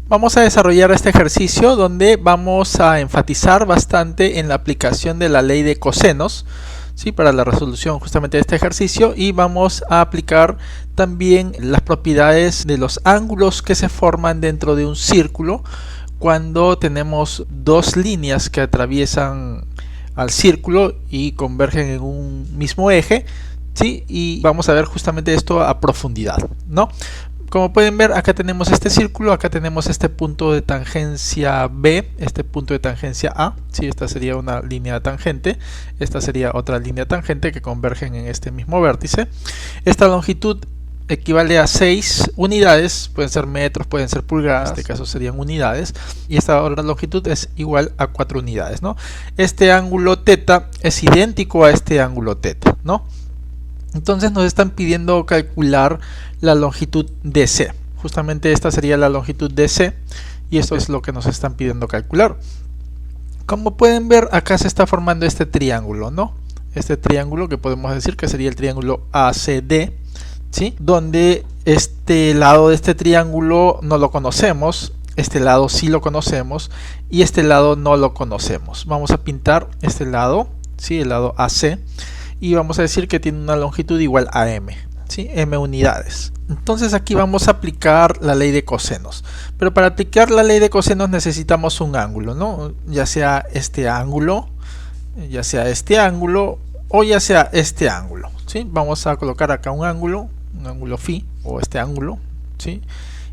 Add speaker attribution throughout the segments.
Speaker 1: Vamos a desarrollar este ejercicio donde vamos a enfatizar bastante en la aplicación de la ley de cosenos, ¿sí? Para la resolución justamente de este ejercicio, y vamos a aplicar también las propiedades de los ángulos que se forman dentro de un círculo cuando tenemos dos líneas que atraviesan al círculo y convergen en un mismo eje, ¿sí? Y vamos a ver justamente esto a profundidad, ¿no? Como pueden ver, acá tenemos este círculo, acá tenemos este punto de tangencia B, este punto de tangencia A, ¿sí? Esta sería una línea tangente, esta sería otra línea tangente que convergen en este mismo vértice. Esta longitud equivale a 6 unidades, pueden ser metros, pueden ser pulgadas, en este caso serían unidades, y esta otra longitud es igual a 4 unidades, ¿no? Este ángulo θ es idéntico a este ángulo θ, ¿no? Entonces nos están pidiendo calcular la longitud DC. Justamente esta sería la longitud DC y esto es lo que nos están pidiendo calcular. Como pueden ver, acá se está formando este triángulo, ¿no? Este triángulo que podemos decir que sería el triángulo ACD, ¿sí? Donde este lado de este triángulo no lo conocemos, este lado sí lo conocemos y este lado no lo conocemos. Vamos a pintar este lado, ¿sí? El lado AC. Y vamos a decir que tiene una longitud igual a m, ¿sí? M unidades. Entonces aquí vamos a aplicar la ley de cosenos, pero para aplicar la ley de cosenos necesitamos un ángulo, ¿no? Ya sea este ángulo, ya sea este ángulo o ya sea este ángulo, ¿sí? Vamos a colocar acá un ángulo phi o este ángulo, ¿sí?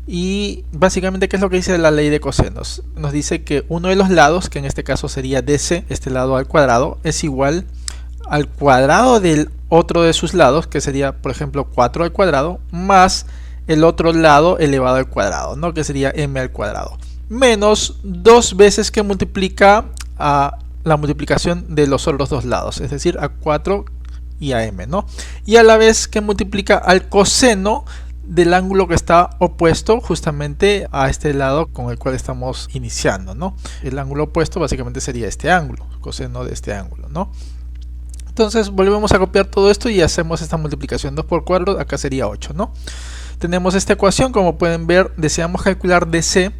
Speaker 1: Y básicamente, ¿qué es lo que dice la ley de cosenos? Nos dice que uno de los lados, que en este caso sería DC, este lado al cuadrado, es igual al cuadrado del otro de sus lados, que sería por ejemplo 4 al cuadrado, más el otro lado elevado al cuadrado, ¿no? Que sería m al cuadrado, menos dos veces que multiplica a la multiplicación de los otros dos lados, es decir, a 4 y a m, ¿no? Y a la vez que multiplica al coseno del ángulo que está opuesto justamente a este lado con el cual estamos iniciando, ¿no? El ángulo opuesto básicamente sería este ángulo, coseno de este ángulo, ¿no? Entonces volvemos a copiar todo esto y hacemos esta multiplicación. 2 por 4, acá sería 8, ¿no? Tenemos esta ecuación, como pueden ver, deseamos calcular DC,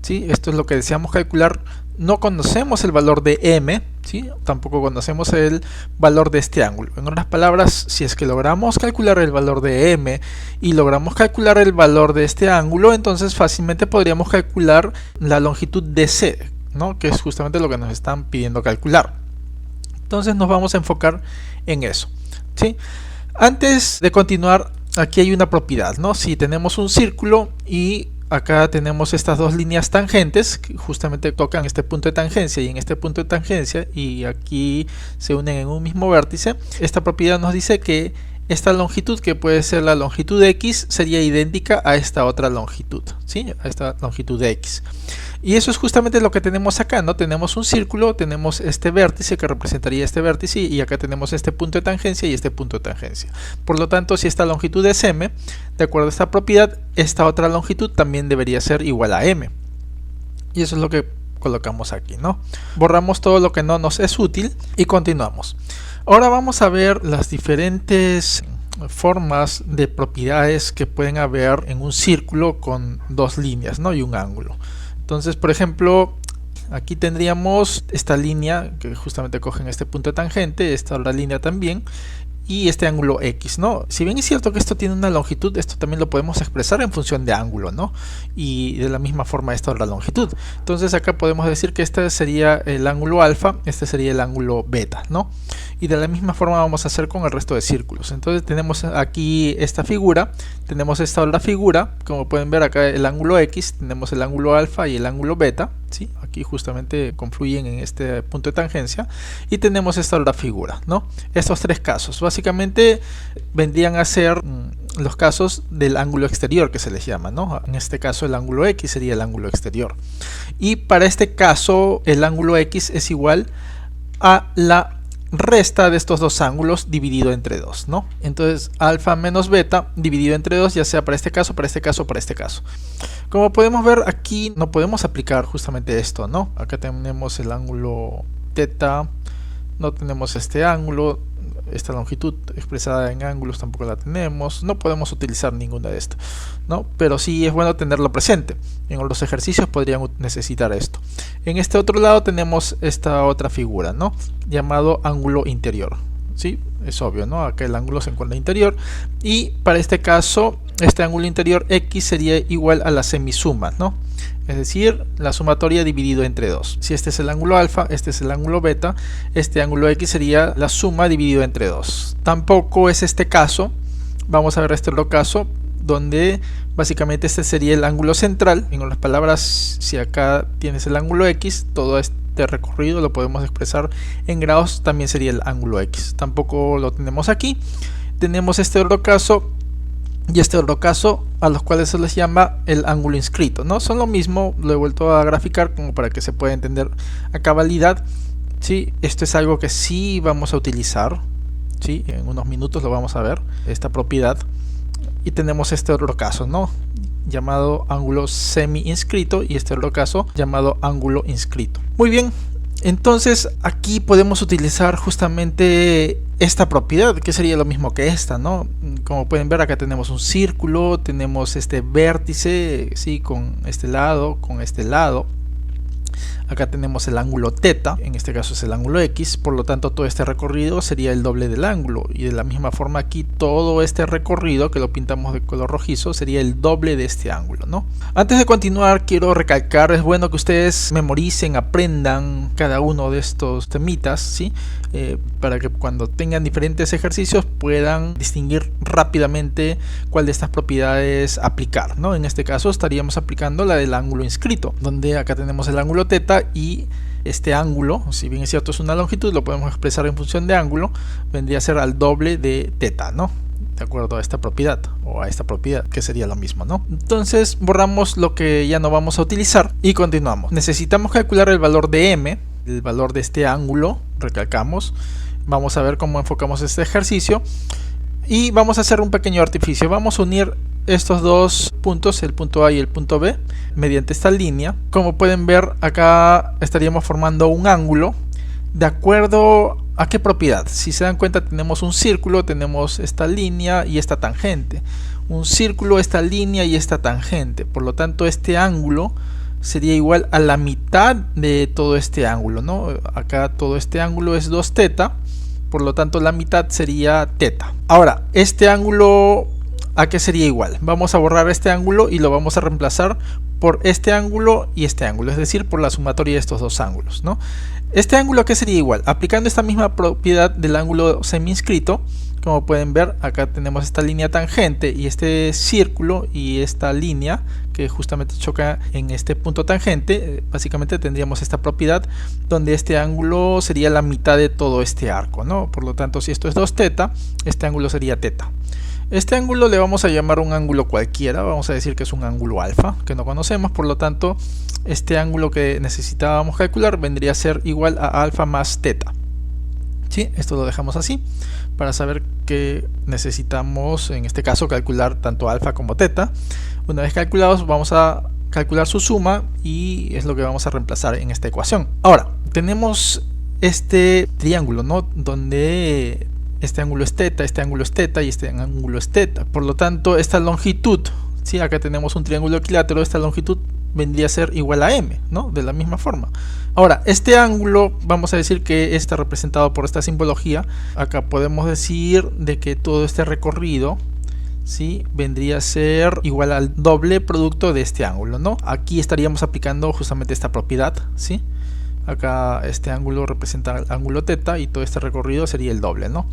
Speaker 1: ¿sí? Esto es lo que deseamos calcular. No conocemos el valor de m, ¿sí? Tampoco conocemos el valor de este ángulo. En otras palabras, si es que logramos calcular el valor de m y logramos calcular el valor de este ángulo, entonces fácilmente podríamos calcular la longitud DC, ¿no? Que es justamente lo que nos están pidiendo calcular. Entonces nos vamos a enfocar en eso, ¿sí? Antes de continuar, aquí hay una propiedad, ¿no? Si tenemos un círculo y acá tenemos estas dos líneas tangentes que justamente tocan este punto de tangencia y en este punto de tangencia y aquí se unen en un mismo vértice, esta propiedad nos dice que esta longitud, que puede ser la longitud X, sería idéntica a esta otra longitud, ¿sí? A esta longitud de X. Y eso es justamente lo que tenemos acá, ¿no? Tenemos un círculo, tenemos este vértice que representaría este vértice y acá tenemos este punto de tangencia y este punto de tangencia. Por lo tanto, si esta longitud es m, de acuerdo a esta propiedad, esta otra longitud también debería ser igual a m. Y eso es lo que colocamos aquí, ¿no? Borramos todo lo que no nos es útil y continuamos. Ahora vamos a ver las diferentes formas de propiedades que pueden haber en un círculo con dos líneas, ¿no? Y un ángulo. Entonces, por ejemplo, aquí tendríamos esta línea que justamente coge en este punto de tangente, esta otra línea también, y este ángulo X, ¿no? Si bien es cierto que esto tiene una longitud, esto también lo podemos expresar en función de ángulo, ¿no? Y de la misma forma esta otra longitud. Entonces acá podemos decir que este sería el ángulo alfa, este sería el ángulo beta, ¿no? Y de la misma forma vamos a hacer con el resto de círculos. Entonces tenemos aquí esta figura, tenemos esta otra figura, como pueden ver acá el ángulo X, tenemos el ángulo alfa y el ángulo beta, ¿sí? Aquí justamente confluyen en este punto de tangencia y tenemos esta otra figura, ¿no? Estos tres casos básicamente vendrían a ser los casos del ángulo exterior que se les llama, ¿no? En este caso el ángulo X sería el ángulo exterior y para este caso el ángulo X es igual a la resta de estos dos ángulos dividido entre 2, ¿no? Entonces alfa menos beta dividido entre 2, ya sea para este caso, para este caso, para este caso. Como podemos ver, aquí no podemos aplicar justamente esto, ¿no? Acá tenemos el ángulo θ, no tenemos este ángulo, esta longitud expresada en ángulos tampoco la tenemos, no podemos utilizar ninguna de estas, ¿no? Pero sí es bueno tenerlo presente. En los ejercicios podrían necesitar esto. En este otro lado tenemos esta otra figura, ¿no? Llamado ángulo interior. ¿Sí? Es obvio, ¿no? Acá el ángulo se encuentra interior y para este caso este ángulo interior X sería igual a la semisuma, ¿no? Es decir, la sumatoria dividido entre 2. Si este es el ángulo alfa, este es el ángulo beta, este ángulo X sería la suma dividido entre 2. Tampoco es este caso. Vamos a ver este otro caso donde básicamente este sería el ángulo central. En otras palabras, si acá tienes el ángulo X, todo este recorrido lo podemos expresar en grados, también sería el ángulo X. Tampoco lo tenemos aquí. Tenemos este otro caso y este otro caso, a los cuales se les llama el ángulo inscrito, ¿no? Son lo mismo, lo he vuelto a graficar como para que se pueda entender a cabalidad. ¿Sí? Esto es algo que sí vamos a utilizar, ¿sí? En unos minutos lo vamos a ver, esta propiedad. Y tenemos este otro caso, ¿no? Llamado ángulo semi inscrito, y este otro caso llamado ángulo inscrito. Muy bien, entonces aquí podemos utilizar justamente esta propiedad, que sería lo mismo que esta, ¿no? Como pueden ver, acá tenemos un círculo, tenemos este vértice, ¿sí? Con este lado, con este lado. Acá tenemos el ángulo θ, en este caso es el ángulo X, por lo tanto todo este recorrido sería el doble del ángulo, y de la misma forma aquí todo este recorrido, que lo pintamos de color rojizo, sería el doble de este ángulo, ¿no? Antes de continuar, quiero recalcar, es bueno que ustedes memoricen, aprendan cada uno de estos temitas, ¿sí? Para que cuando tengan diferentes ejercicios puedan distinguir rápidamente cuál de estas propiedades aplicar, ¿no? En este caso estaríamos aplicando la del ángulo inscrito, donde acá tenemos el ángulo θ y este ángulo, si bien es cierto es una longitud, lo podemos expresar en función de ángulo, vendría a ser al doble de θ, ¿no? De acuerdo a esta propiedad, o a esta propiedad, que sería lo mismo, ¿no? Entonces borramos lo que ya no vamos a utilizar y continuamos. Necesitamos calcular el valor de m, el valor de este ángulo, recalcamos. Vamos a ver cómo enfocamos este ejercicio y vamos a hacer un pequeño artificio. Vamos a unir estos dos puntos, el punto A y el punto B, mediante esta línea. Como pueden ver, acá estaríamos formando un ángulo de acuerdo a qué propiedad. Si se dan cuenta, tenemos un círculo, tenemos esta línea y esta tangente. Un círculo, esta línea y esta tangente. Por lo tanto, este ángulo sería igual a la mitad de todo este ángulo, ¿no? Acá todo este ángulo es 2θ, por lo tanto la mitad sería θ. Ahora, este ángulo, ¿a qué sería igual? Vamos a borrar este ángulo y lo vamos a reemplazar por este ángulo y este ángulo, es decir, por la sumatoria de estos dos ángulos, ¿no? Este ángulo, ¿a qué sería igual? Aplicando esta misma propiedad del ángulo semi-inscrito, como pueden ver, acá tenemos esta línea tangente y este círculo y esta línea que justamente choca en este punto tangente. Básicamente tendríamos esta propiedad donde este ángulo sería la mitad de todo este arco, ¿no? Por lo tanto, si esto es 2θ, este ángulo sería θ. Este ángulo le vamos a llamar un ángulo cualquiera, vamos a decir que es un ángulo alfa, que no conocemos, por lo tanto, este ángulo que necesitábamos calcular vendría a ser igual a alfa más θ. ¿Sí? Esto lo dejamos así, para saber que necesitamos, en este caso, calcular tanto alfa como θ. Una vez calculados, vamos a calcular su suma y es lo que vamos a reemplazar en esta ecuación. Ahora, tenemos este triángulo, ¿no? Donde este ángulo es θ, este ángulo es θ y este ángulo es θ. Por lo tanto, esta longitud, ¿sí? Acá tenemos un triángulo equilátero, esta longitud vendría a ser igual a m, ¿no? De la misma forma. Ahora, este ángulo, vamos a decir que está representado por esta simbología. Acá podemos decir de que todo este recorrido, ¿sí? Vendría a ser igual al doble producto de este ángulo, ¿no? Aquí estaríamos aplicando justamente esta propiedad, ¿sí? Acá este ángulo representa el ángulo θ y todo este recorrido sería el doble, ¿no?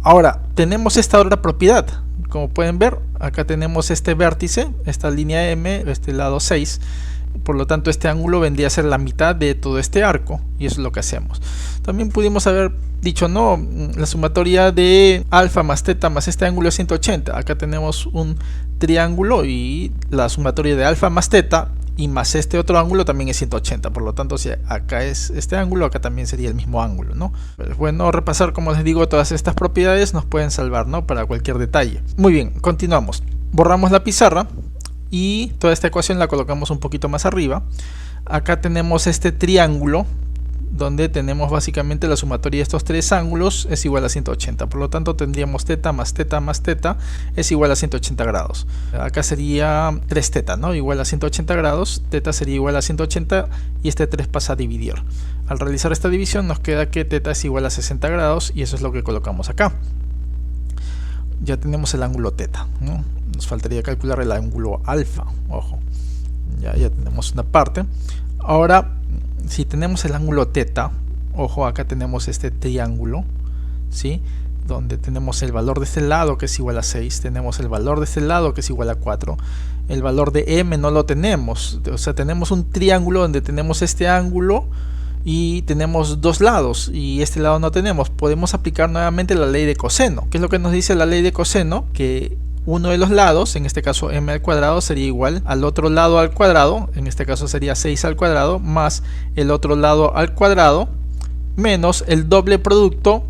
Speaker 1: Ahora, tenemos esta otra propiedad. Como pueden ver, acá tenemos este vértice, esta línea M, este lado 6. Por lo tanto, este ángulo vendría a ser la mitad de todo este arco, y eso es lo que hacemos. También pudimos haber dicho, no, la sumatoria de alfa más θ más este ángulo es 180. Acá tenemos un triángulo y la sumatoria de alfa más θ y más este otro ángulo también es 180. Por lo tanto, si acá es este ángulo, acá también sería el mismo ángulo, ¿no? Pero es bueno repasar, como les digo, todas estas propiedades nos pueden salvar, ¿no? Para cualquier detalle. Muy bien, continuamos. Borramos la pizarra y toda esta ecuación la colocamos un poquito más arriba. Acá tenemos este triángulo, donde tenemos básicamente la sumatoria de estos tres ángulos es igual a 180. Por lo tanto tendríamos teta más teta más teta es igual a 180 grados. Acá sería 3 teta, ¿no? Igual a 180 grados, teta sería igual a 180 y este 3 pasa a dividir. Al realizar esta división nos queda que teta es igual a 60 grados y eso es lo que colocamos acá. Ya tenemos el ángulo teta, ¿no? Nos faltaría calcular el ángulo alfa, ojo. Ya tenemos una parte. Ahora, si tenemos el ángulo teta, ojo, acá tenemos este triángulo, ¿sí? Donde tenemos el valor de este lado que es igual a 6, tenemos el valor de este lado que es igual a 4, el valor de m no lo tenemos, o sea, tenemos un triángulo donde tenemos este ángulo y tenemos dos lados y este lado no tenemos. Podemos aplicar nuevamente la ley de coseno. ¿Qué es lo que nos dice la ley de coseno? Que uno de los lados, en este caso m al cuadrado, sería igual al otro lado al cuadrado, en este caso sería 6 al cuadrado, más el otro lado al cuadrado, menos el doble producto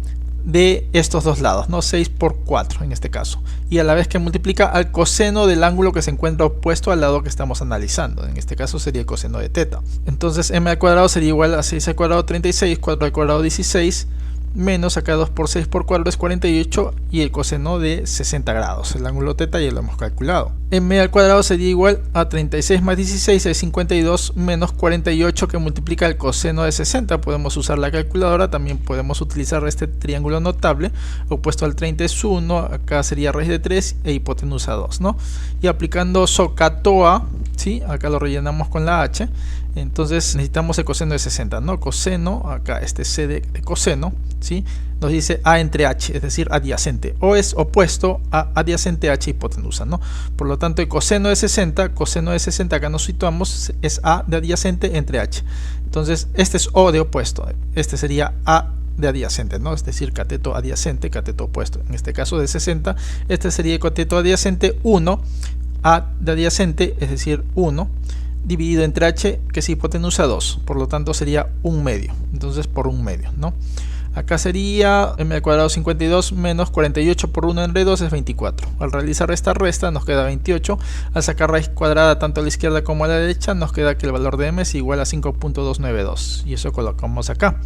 Speaker 1: de estos dos lados, ¿no? 6 por 4 en este caso, y a la vez que multiplica al coseno del ángulo que se encuentra opuesto al lado que estamos analizando. En este caso sería el coseno de teta. Entonces m al cuadrado sería igual a 6 al cuadrado 36, 4 al cuadrado 16, menos acá 2 por 6 por 4 es 48 y el coseno de 60 grados. El ángulo teta ya lo hemos calculado. M al cuadrado sería igual a 36 más 16 es 52 menos 48 que multiplica el coseno de 60. Podemos usar la calculadora, también podemos utilizar este triángulo notable. Opuesto al 30 es 1, acá sería raíz de 3 e hipotenusa 2, ¿no? Y aplicando SOHCAHTOA, ¿sí? Acá lo rellenamos con la H. Entonces necesitamos el coseno de 60, ¿no? Coseno, acá este C de coseno, ¿sí? Nos dice A entre H, es decir, adyacente. O es opuesto a adyacente H hipotenusa, ¿no? Por lo tanto, el coseno de 60, acá nos situamos, es A de adyacente entre H. Entonces, este es O de opuesto. Este sería A de adyacente, ¿no? Es decir, cateto adyacente, cateto opuesto. En este caso de 60, este sería el cateto adyacente 1, A de adyacente, es decir, 1. Dividido entre h, que es hipotenusa 2, por lo tanto sería 1 medio, entonces por 1 medio, ¿no? Acá sería m al cuadrado 52 menos 48 por 1 entre 2 es 24. Al realizar esta resta nos queda 28. Al sacar raíz cuadrada tanto a la izquierda como a la derecha nos queda que el valor de m es igual a 5.292 y eso colocamos acá.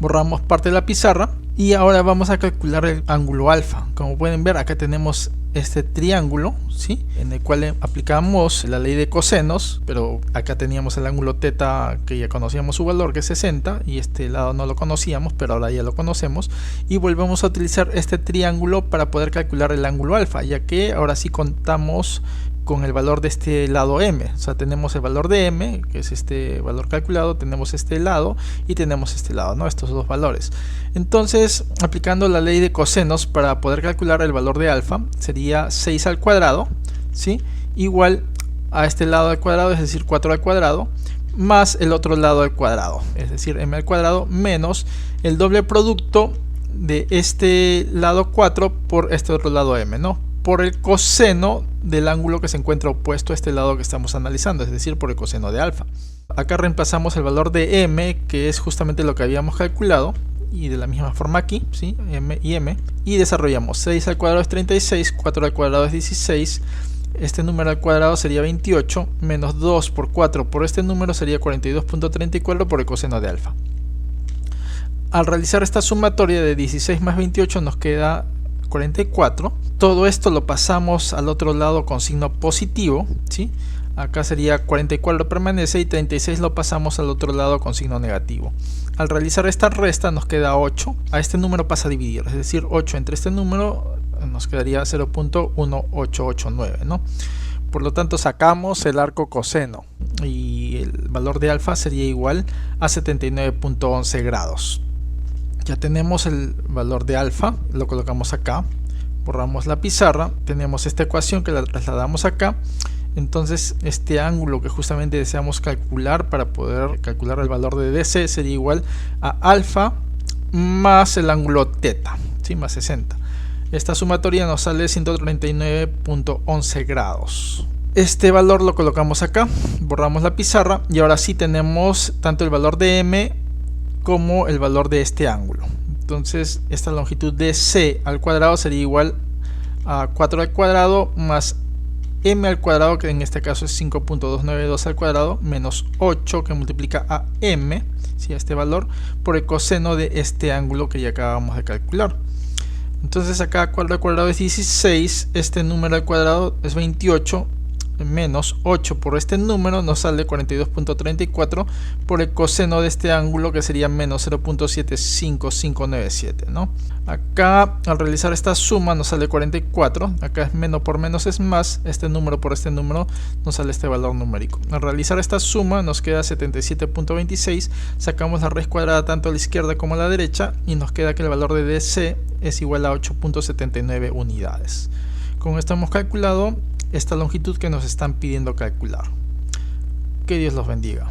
Speaker 1: Borramos parte de la pizarra y ahora vamos a calcular el ángulo alfa. Como pueden ver, acá tenemos este triángulo, ¿sí? En el cual aplicamos la ley de cosenos, pero acá teníamos el ángulo teta que ya conocíamos su valor, que es 60, y este lado no lo conocíamos, pero ahora ya lo conocemos, y volvemos a utilizar este triángulo para poder calcular el ángulo alfa, ya que ahora sí contamos con el valor de este lado m, o sea, tenemos el valor de m, que es este valor calculado, tenemos este lado y tenemos este lado, ¿no? Estos dos valores. Entonces, aplicando la ley de cosenos para poder calcular el valor de alfa, sería 6 al cuadrado, ¿sí? Igual a este lado al cuadrado, es decir, 4 al cuadrado, más el otro lado al cuadrado, es decir, m al cuadrado, menos el doble producto de este lado 4 por este otro lado m, ¿no? Por el coseno del ángulo que se encuentra opuesto a este lado que estamos analizando, es decir, por el coseno de alfa. Acá reemplazamos el valor de m, que es justamente lo que habíamos calculado, y de la misma forma aquí, ¿sí? M y m, y desarrollamos 6 al cuadrado es 36, 4 al cuadrado es 16, este número al cuadrado sería 28, menos 2 por 4 por este número sería 42.34 por el coseno de alfa. Al realizar esta sumatoria de 16 más 28 nos queda 44. Todo esto lo pasamos al otro lado con signo positivo, ¿sí? Acá sería 44 permanece y 36 lo pasamos al otro lado con signo negativo. Al realizar esta resta nos queda 8. A este número pasa a dividir, es decir, 8 entre este número nos quedaría 0.1889, ¿no? Por lo tanto sacamos el arco coseno y el valor de alfa sería igual a 79.11 grados. Ya tenemos el valor de alfa, lo colocamos acá, borramos la pizarra, tenemos esta ecuación que la trasladamos acá. Entonces este ángulo que justamente deseamos calcular para poder calcular el valor de DC sería igual a alfa más el ángulo teta, ¿sí? Más 60. Esta sumatoria nos sale 139.11 grados. Este valor lo colocamos acá, borramos la pizarra y ahora sí tenemos tanto el valor de m como el valor de este ángulo. Entonces esta longitud de C al cuadrado sería igual a 4 al cuadrado más m al cuadrado, que en este caso es 5.292 al cuadrado, menos 8 que multiplica a m, ¿sí? A este valor, por el coseno de este ángulo que ya acabamos de calcular. Entonces acá 4 al cuadrado es 16, este número al cuadrado es 28, menos 8 por este número nos sale 42.34 por el coseno de este ángulo, que sería menos 0.75597, ¿no? Acá al realizar esta suma nos sale 44, acá es menos por menos es más, este número por este número nos sale este valor numérico. Al realizar esta suma nos queda 77.26, sacamos la raíz cuadrada tanto a la izquierda como a la derecha y nos queda que el valor de DC es igual a 8.79 unidades. Con esto hemos calculado esta longitud que nos están pidiendo calcular. Que Dios los bendiga.